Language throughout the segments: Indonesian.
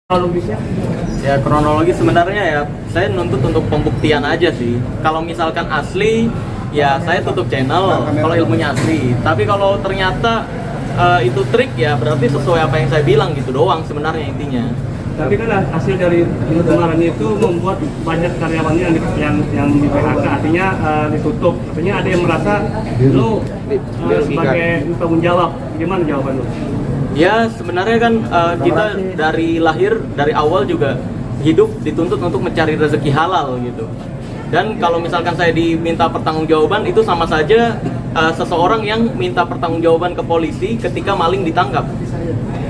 Kronologisnya? Ya kronologi sebenarnya ya saya nuntut untuk pembuktian aja sih. Kalau misalkan asli ya saya tutup channel kalau ilmunya asli. Tapi kalau ternyata itu trik ya berarti sesuai apa yang saya bilang gitu doang sebenarnya intinya. Tapi kan hasil dari kemarin itu membuat banyak karyawannya yang di PHK, artinya ditutup. Artinya ada yang merasa lo sebagai tanggung jawab. Gimana jawaban lo? Ya sebenarnya kan kita dari lahir dari awal juga hidup dituntut untuk mencari rezeki halal gitu. Dan kalau misalkan saya diminta pertanggungjawaban itu sama saja seseorang yang minta pertanggungjawaban ke polisi ketika maling ditangkap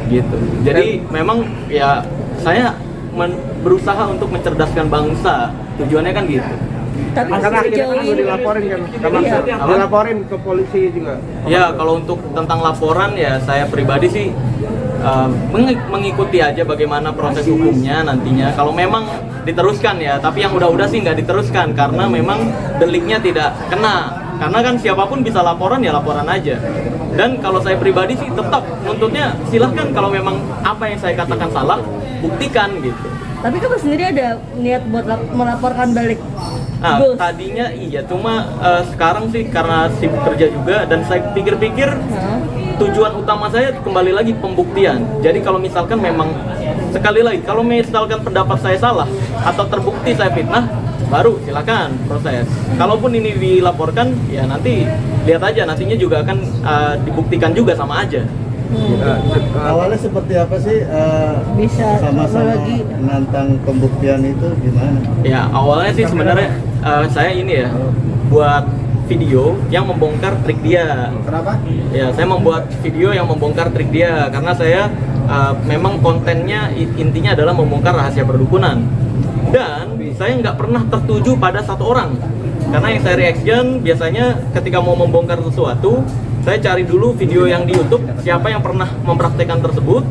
gitu. Jadi memang ya saya berusaha untuk mencerdaskan bangsa, tujuannya kan gitu. Tapi Karena akhirnya sejauh kan ini dilaporin kan, dilaporin ke polisi juga. Ya kalau untuk tentang laporan ya saya pribadi sih mengikuti aja bagaimana proses hukumnya nantinya. Kalau memang diteruskan ya, tapi yang udah-udah sih nggak diteruskan karena memang deliknya tidak kena. Karena kan siapapun bisa laporan ya laporan aja. Dan kalau saya pribadi sih tetap nuntutnya silahkan kalau memang apa yang saya katakan salah buktikan gitu. tapi kan Mas sendiri ada niat buat melaporkan balik. Nah, Gus. tadinya iya, cuma sekarang sih karena sibuk kerja juga dan saya pikir-pikir tujuan utama saya kembali lagi pembuktian. Jadi kalau misalkan memang sekali lagi kalau misalkan pendapat saya salah atau terbukti saya fitnah, baru silakan proses. Kalaupun ini dilaporkan, ya nanti lihat aja nantinya juga akan dibuktikan juga sama aja. Awalnya seperti apa sih Bisa sama-sama lagi. menantang pembuktian itu gimana? Ya awalnya sih sebenarnya saya ini ya buat video yang membongkar trik dia. Kenapa? Ya saya membuat video yang membongkar trik dia karena saya memang kontennya intinya adalah membongkar rahasia perdukunan. Dan saya nggak pernah tertuju pada satu orang. Karena yang saya reaction biasanya ketika mau membongkar sesuatu, saya cari dulu video yang di YouTube siapa yang pernah mempraktekkan tersebut.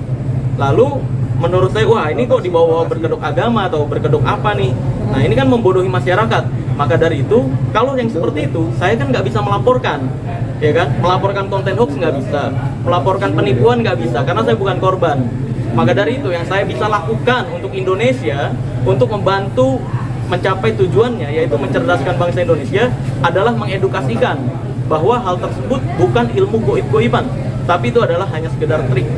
Lalu menurut saya, wah ini kok dibawa berkedok agama atau berkedok apa nih? Nah ini kan membodohi masyarakat. Maka dari itu, kalau yang seperti itu, saya kan nggak bisa melaporkan, ya kan? Melaporkan konten hoax nggak bisa, melaporkan penipuan nggak bisa, karena saya bukan korban. Maka dari itu, yang saya bisa lakukan untuk Indonesia, untuk membantu mencapai tujuannya, yaitu mencerdaskan bangsa Indonesia, adalah mengedukasikan bahwa hal tersebut bukan ilmu goib-goiban, tapi itu adalah hanya sekedar trik.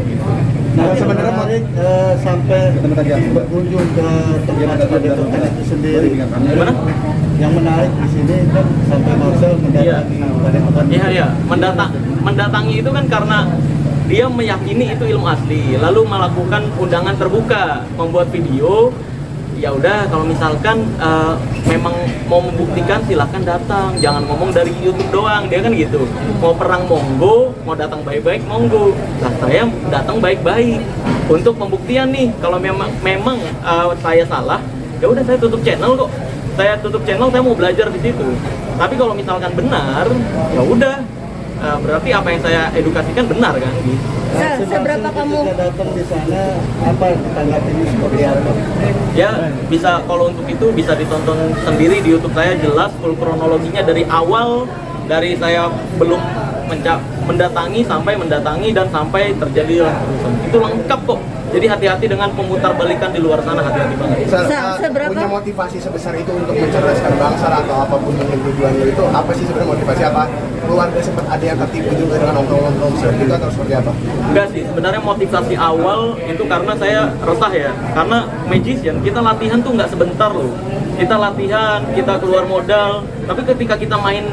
Nah, sebenarnya menarik sampai berkunjung ke tempat pendekokan itu sendiri. Gimana? Yang menarik di sini kan sampai Marcel mendatangi padepokan. Iya, mendatangi itu kan karena dia meyakini itu ilmu asli, lalu melakukan undangan terbuka, membuat video. Ya udah, kalau misalkan memang mau membuktikan silahkan datang, jangan ngomong dari YouTube doang, dia kan gitu. Mau perang monggo, mau datang baik-baik monggo. Nah saya datang baik-baik untuk pembuktian nih. Kalau memang saya salah, ya udah saya tutup channel kok. Saya tutup channel, saya mau belajar di situ. Tapi kalau misalkan benar, ya udah. Berarti apa yang saya edukasikan benar kan? Gitu. Seberapa kamu datang di sana, apa tanggapannya seperti apa? Ya bisa, kalau untuk itu bisa ditonton sendiri di YouTube saya, jelas full kronologinya dari awal, dari saya belum mendatangi dan sampai terjadi kerusuhan. Itu lengkap kok. Jadi hati-hati dengan pemutar balikan di luar sana, hati-hati banget. Seberapa? Punya motivasi sebesar itu untuk mencerdaskan bangsa atau apapun yang tujuan lo itu, apa sih sebenarnya motivasi? Apa keluarga sempat ada yang tertipu juga dengan nongkrong-nongkrong seperti itu atau seperti apa? Enggak sih, sebenarnya motivasi awal itu karena saya resah ya. Karena magician, kita latihan tuh nggak sebentar loh. Kita latihan, kita keluar modal, tapi ketika kita main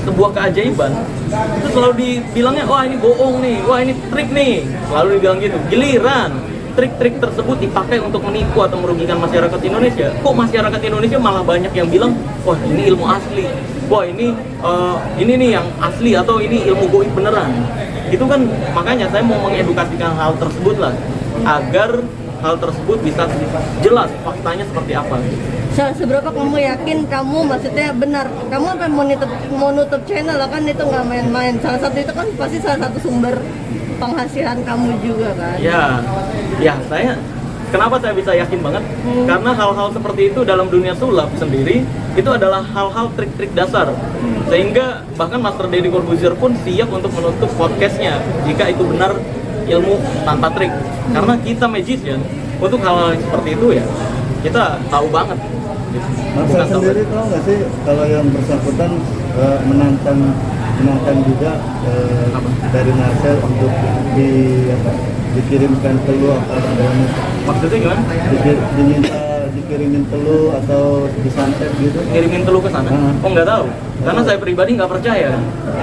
sebuah keajaiban, itu selalu dibilangnya, wah ini bohong nih, wah ini trik nih, selalu dibilang gitu. Giliran trik-trik tersebut dipakai untuk menipu atau merugikan masyarakat Indonesia, kok masyarakat Indonesia malah banyak yang bilang, wah ini ilmu asli, wah ini nih yang asli, atau ini ilmu goib beneran. Itu kan makanya saya mau mengedukasikan hal tersebut lah, agar hal tersebut bisa jelas faktanya seperti apa. Seberapa kamu yakin kamu maksudnya benar? Kamu sampai mau nutup channel kan, itu nggak main-main. Salah satu itu kan pasti salah satu sumber penghasilan kamu juga kan? Ya saya kenapa saya bisa yakin banget? Karena hal-hal seperti itu dalam dunia sulap sendiri itu adalah hal-hal trik-trik dasar. Sehingga bahkan Master Deddy Corbuzier pun siap untuk menutup podcastnya jika itu benar ilmu tanpa trik. Karena kita magician untuk hal seperti itu ya kita tahu banget gitu. Mas Bukan tahu. sendiri tahu nggak sih kalau yang bersangkutan menantang juga dari Marcel untuk dikirimkan telur atau bagaimana? Maksudnya gimana? Diminta dikirimin telur atau disantet gitu? Kirimin telur ke sana? Oh nggak tahu, karena saya pribadi nggak percaya.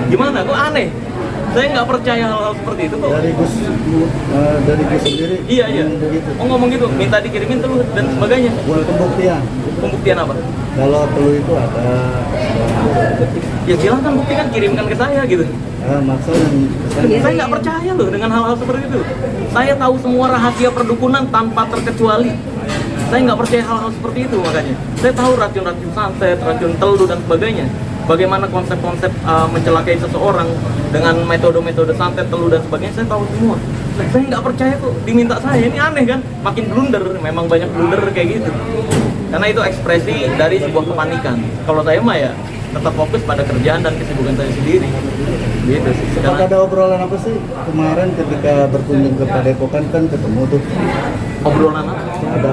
Gimana? Kok aneh? Saya nggak percaya hal-hal seperti itu kok. Dari Gus sendiri. Iya. ngomong begitu. Oh ngomong gitu, minta dikirimin telur dan sebagainya. Buat pembuktian. Pembuktian apa? Kalau telur itu ada. Ya silahkan buktikan, kirimkan ke saya gitu. Maksud yang Saya nggak percaya loh dengan hal-hal seperti itu. Saya tahu semua rahasia perdukunan tanpa terkecuali. Saya nggak percaya hal-hal seperti itu makanya. Saya tahu racun-racun santet, racun telur dan sebagainya. Bagaimana konsep-konsep mencelakai seseorang dengan metode-metode santet, telur dan sebagainya, saya tahu semua. Saya nggak percaya kok diminta saya, ini aneh kan? Makin blunder, memang banyak blunder kayak gitu. Karena itu ekspresi dari sebuah kepanikan. Kalau saya mah ya tetap fokus pada kerjaan dan kesibukan saya sendiri. Gitu sih. sempat ada obrolan apa sih kemarin ketika berkunjung ke Padepokan kan ketemu tuh Obrolan apa? ada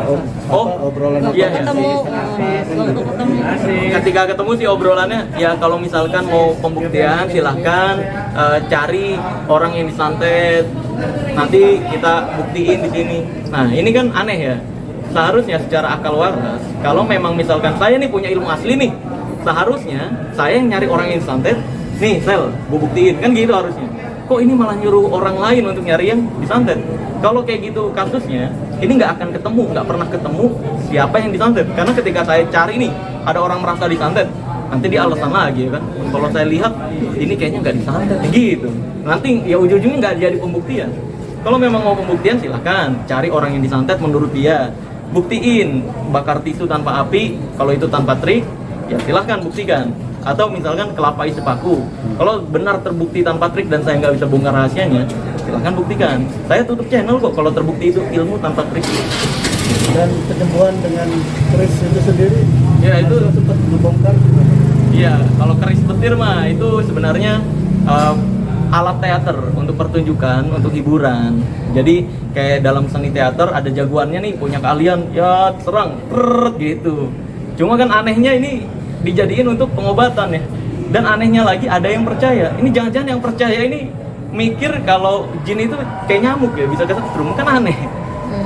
obrolan apa? Iya, iya. Ketemu, waktu ketemu. Ketika ketemu sih obrolannya ya kalau misalkan mau pembuktian silahkan cari orang yang disantet, nanti kita buktiin di sini. Nah ini kan aneh ya, seharusnya secara akal waras kalau memang misalkan saya nih punya ilmu asli nih, seharusnya saya yang nyari orang yang disantet nih, Sel, gue buktiin, kan gitu harusnya. Kok ini malah nyuruh orang lain untuk nyari yang disantet? Kalau kayak gitu kasusnya, ini nggak akan ketemu, nggak pernah ketemu siapa yang disantet. Karena ketika saya cari nih, ada orang merasa disantet, nanti dia alasan lagi ya kan. Kalau saya lihat, ini kayaknya nggak disantet, gitu. Nanti ya ujung-ujungnya nggak jadi pembuktian. Kalau memang mau pembuktian silahkan, cari orang yang disantet menurut dia. Buktiin, bakar tisu tanpa api, kalau itu tanpa trik, ya silahkan buktikan. Atau misalkan kelapa isi paku, kalau benar terbukti tanpa trik dan saya nggak bisa bongkar rahasianya, silahkan buktikan. Saya tutup channel kok kalau terbukti itu ilmu tanpa trik. Dan penyembuhan dengan keris itu sendiri Ya itu, sempat membongkar iya kalau keris petir mah itu sebenarnya alat teater untuk pertunjukan, untuk hiburan. Jadi kayak dalam seni teater ada jagoannya nih, punya keahlian, ya serang, gitu. Cuma kan anehnya ini dijadiin untuk pengobatan ya. Dan anehnya lagi ada yang percaya. Ini jangan-jangan yang percaya ini mikir kalau jin itu kayak nyamuk ya, bisa kesetrum, kan aneh.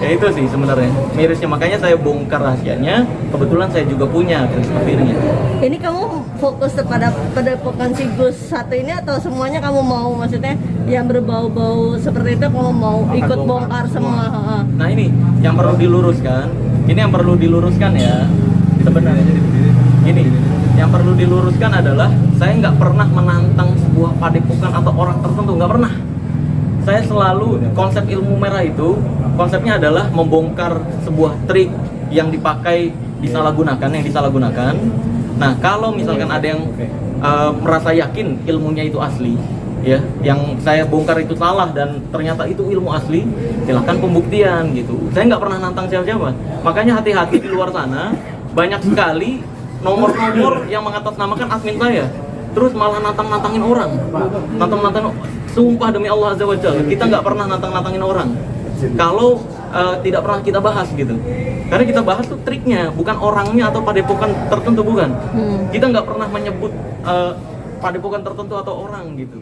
Ya itu sih sebenarnya mirisnya, makanya saya bongkar rahasianya. Kebetulan saya juga punya keris petirnya. Ini kamu fokus pada Padepokan si Gus satu ini atau semuanya kamu mau, maksudnya yang berbau-bau seperti itu kamu mau ikut bongkar semua? Nah ini yang perlu diluruskan. Ini yang perlu diluruskan ya sebenarnya. Ini yang perlu diluruskan adalah saya nggak pernah menantang sebuah padepokan atau orang tertentu, nggak pernah. Saya selalu konsep ilmu merah itu konsepnya adalah membongkar sebuah trik yang dipakai yang disalahgunakan. Nah kalau misalkan ada yang merasa yakin ilmunya itu asli, ya, yang saya bongkar itu salah dan ternyata itu ilmu asli, silahkan pembuktian gitu. Saya nggak pernah nantang siapa-siapa. Makanya hati-hati di luar sana, banyak sekali nomor-nomor yang mengatasnamakan admin saya, terus malah nantang-nantangin orang, sumpah demi Allah Azza wa Jalla, kita nggak pernah nantang-nantangin orang kalau tidak pernah kita bahas gitu. Karena kita bahas tuh triknya, bukan orangnya atau padepokan tertentu, bukan. Kita nggak pernah menyebut padepokan tertentu atau orang gitu.